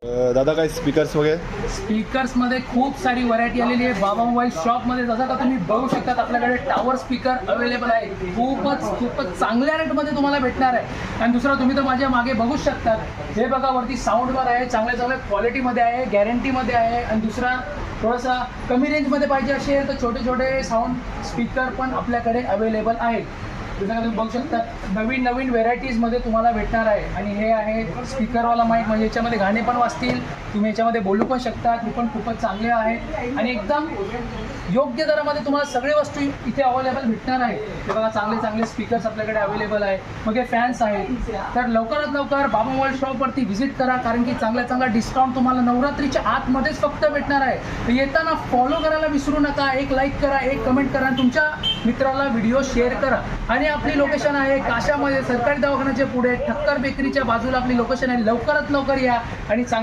दादा काय स्पीकर्स वगैरे? स्पीकर्समध्ये खूप सारी व्हरायटी आलेली आहे बाबा मोबाईल शॉपमध्ये. जसं का तुम्ही बघू शकतात आपल्याकडे टॉवर स्पीकर अवेलेबल आहे. खूपच चांगल्या रेटमध्ये तुम्हाला भेटणार आहे. आणि दुसरा तुम्ही तर माझ्या मागे बघूच शकतात. हे बघा वरती साऊंड बार आहे, चांगल्या क्वालिटीमध्ये आहे, गॅरंटीमध्ये आहे. आणि दुसरा थोडासा कमी रेंजमध्ये पाहिजे असेल तर छोटे छोटे साऊंड स्पीकर पण आपल्याकडे अवेलेबल आहेत. जसं का तुम्ही बघू शकता नवीन व्हेरायटीजमध्ये तुम्हाला भेटणार आहे. आणि हे आहे स्पीकरवाला माईक, म्हणजे याच्यामध्ये गाणे पण वाजतील, तुम्ही याच्यामध्ये बोलू पण शकता. ते पण खूपच चांगले आहे आणि एकदम योग्य दरामध्ये तुम्हाला सगळे वस्तू इथे अवेलेबल भेटणार आहे. हे बघा चांगले स्पीकर्स आपल्याकडे अवेलेबल आहे. मग हे फॅन्स आहेत. तर लवकरात लवकर बाबा मोबाईल शॉपवरती व्हिजिट करा, कारण की चांगला डिस्काउंट तुम्हाला नवरात्रीच्या आतमध्येच फक्त भेटणार आहे. तर येताना फॉलो करायला विसरू नका. एक लाईक करा, एक कमेंट करा, तुमच्या मित्राला व्हिडिओ शेअर करा. आणि आपली लोकेशन आहे काशामध्ये, सरकारी दवाखान्याच्या पुढे ठक्कर बेकरीच्या बाजूला आपली लोकेशन आहे. लवकरात लवकर या आणि चांगल्या